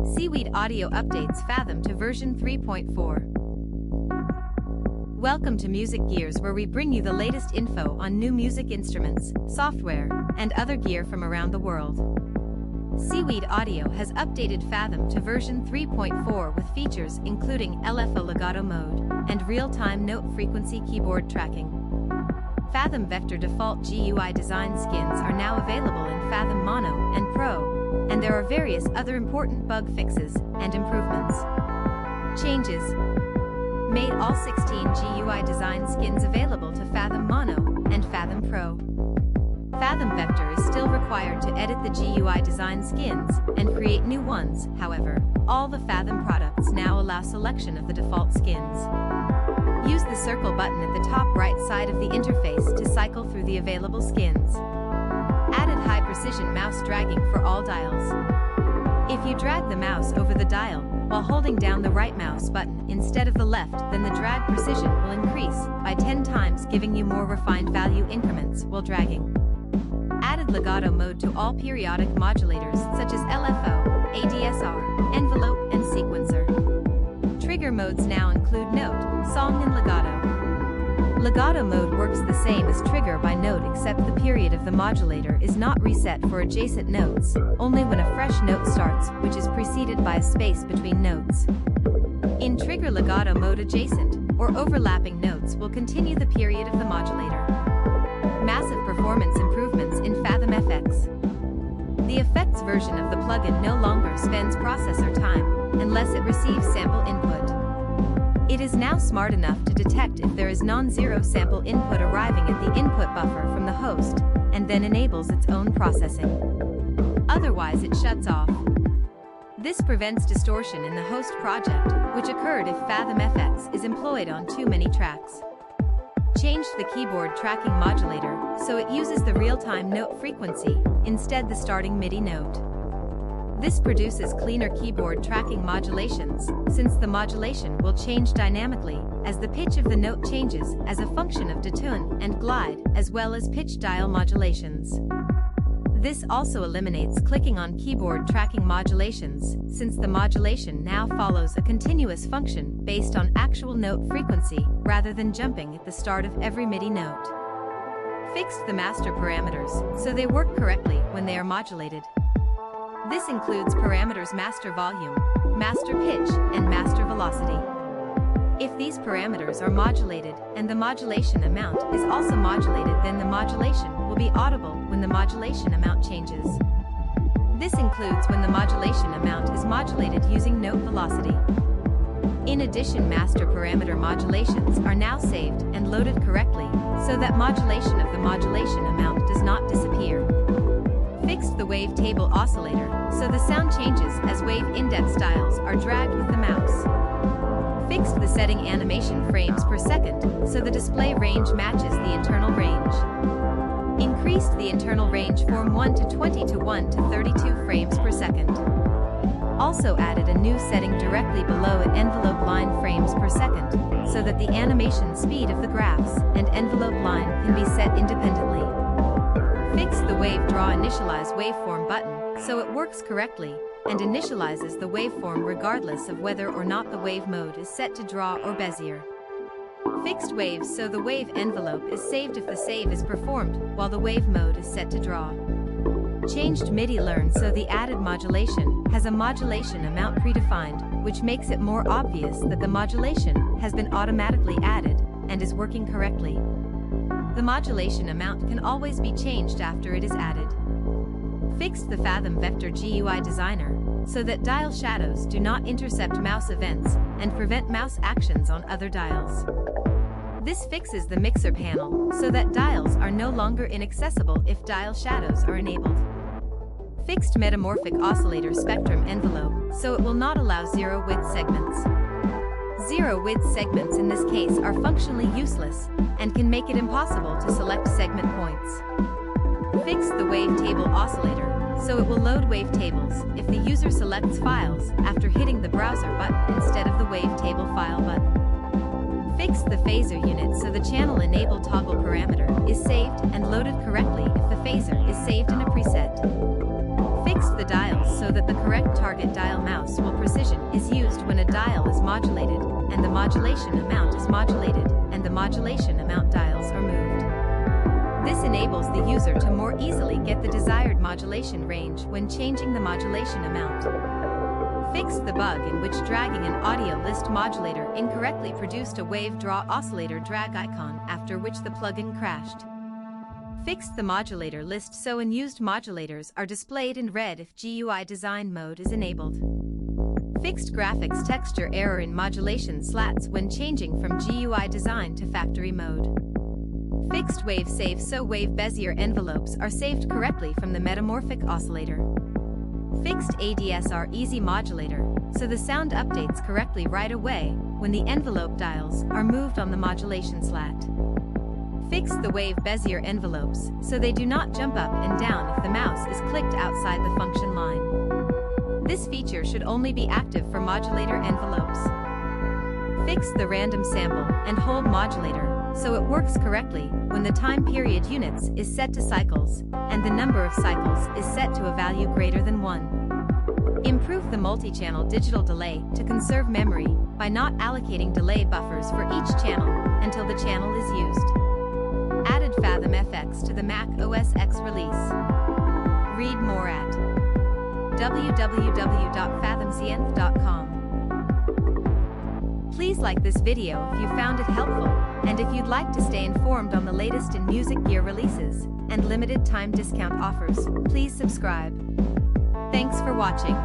Seaweed Audio updates Fathom to version 3.4. Welcome to Music Gears, where we bring you the latest info on new music instruments, software, and other gear from around the world. Seaweed Audio has updated Fathom to version 3.4 with features including LFO Legato mode and real-time note frequency keyboard tracking. Fathom Vector default GUI Design Skins are now available in Fathom Mono and Pro, and there are various other important bug fixes and improvements. Changes: made all 16 GUI Design Skins available to Fathom Mono and Fathom Pro. Fathom Vector is still required to edit the GUI Design Skins and create new ones. However, all the Fathom products now allow selection of the default skins. Use the circle button at the top right side of the interface to cycle through the available skins. Added high-precision mouse dragging for all dials. If you drag the mouse over the dial while holding down the right mouse button instead of the left, then the drag precision will increase by 10 times, giving you more refined value increments while dragging. Added legato mode to all periodic modulators such as LFO, ADSR, envelope, and sequencer. Trigger modes now include note, song, and legato. Legato mode works the same as trigger by note, except the period of the modulator is not reset for adjacent notes, only when a fresh note starts, which is preceded by a space between notes. In trigger legato mode, adjacent or overlapping notes will continue the period of the modulator. Massive performance improvements in Fathom FX. The effects version of the plugin no longer spends processor time unless it receives sample input. It is now smart enough to detect if there is non-zero sample input arriving at the input buffer from the host, and then enables its own processing. Otherwise, it shuts off. This prevents distortion in the host project, which occurred if Fathom FX is employed on too many tracks. Changed the keyboard tracking modulator so it uses the real-time note frequency instead the starting MIDI note. This produces cleaner keyboard tracking modulations, since the modulation will change dynamically as the pitch of the note changes as a function of detune and glide, as well as pitch dial modulations. This also eliminates clicking on keyboard tracking modulations, since the modulation now follows a continuous function based on actual note frequency rather than jumping at the start of every MIDI note. Fixed the master parameters so they work correctly when they are modulated. This includes parameters master volume, master pitch, and master velocity. If these parameters are modulated and the modulation amount is also modulated, then the modulation will be audible when the modulation amount changes. This includes when the modulation amount is modulated using note velocity. In addition, master parameter modulations are now saved and loaded correctly so that modulation of the modulation amount does not disappear. Fixed the wave table oscillator so the sound changes as wave index dials are dragged with the mouse. Fixed the setting animation frames per second so the display range matches the internal range. Increased the internal range from 1 to 20 to 1 to 32 frames per second. Also added a new setting directly below it, envelope line frames per second, so that the animation speed of the graphs and envelope line can be set independently. Fixed the wave draw initialize waveform button so it works correctly and initializes the waveform regardless of whether or not the wave mode is set to draw or Bezier. Fixed waves so the wave envelope is saved if the save is performed while the wave mode is set to draw. Changed MIDI learn so the added modulation has a modulation amount predefined, which makes it more obvious that the modulation has been automatically added and is working correctly. The modulation amount can always be changed after it is added. Fixed the Fathom Vector GUI Designer so that dial shadows do not intercept mouse events and prevent mouse actions on other dials. This fixes the mixer panel so that dials are no longer inaccessible if dial shadows are enabled. Fixed metamorphic oscillator spectrum envelope so it will not allow zero-width segments. Zero-width segments in this case are functionally useless and can make it impossible to select segment points. Fixed the wavetable oscillator so it will load wavetables if the user selects files after hitting the browser button instead of the wavetable file button. Fixed the phaser unit so the channel enable toggle parameter is saved and loaded correctly if the phaser is saved in a preset. Fixed Fixed the dials so that the correct target dial mouse wheel precision is used when a dial is modulated, and the modulation amount is modulated, and the modulation amount dials are moved. This enables the user to more easily get the desired modulation range when changing the modulation amount. Fixed the bug in which dragging an audio list modulator incorrectly produced a wave draw oscillator drag icon, after which the plugin crashed. Fixed the modulator list so unused modulators are displayed in red if GUI Design mode is enabled. Fixed graphics texture error in modulation slats when changing from GUI Design to factory mode. Fixed wave save so wave Bezier envelopes are saved correctly from the metamorphic oscillator. Fixed ADSR easy modulator, so the sound updates correctly right away when the envelope dials are moved on the modulation slat. Fix the wave Bezier envelopes so they do not jump up and down if the mouse is clicked outside the function line. This feature should only be active for modulator envelopes. Fix the random sample and hold modulator so it works correctly when the time period units is set to cycles and the number of cycles is set to a value greater than 1. Improve the multi-channel digital delay to conserve memory by not allocating delay buffers for each channel until the channel is used. Added Fathom FX to the Mac OS X release. Read more at www.fathomzienth.com. Please like this video if you found it helpful, and if you'd like to stay informed on the latest in music gear releases and limited time discount offers, please subscribe. Thanks for watching.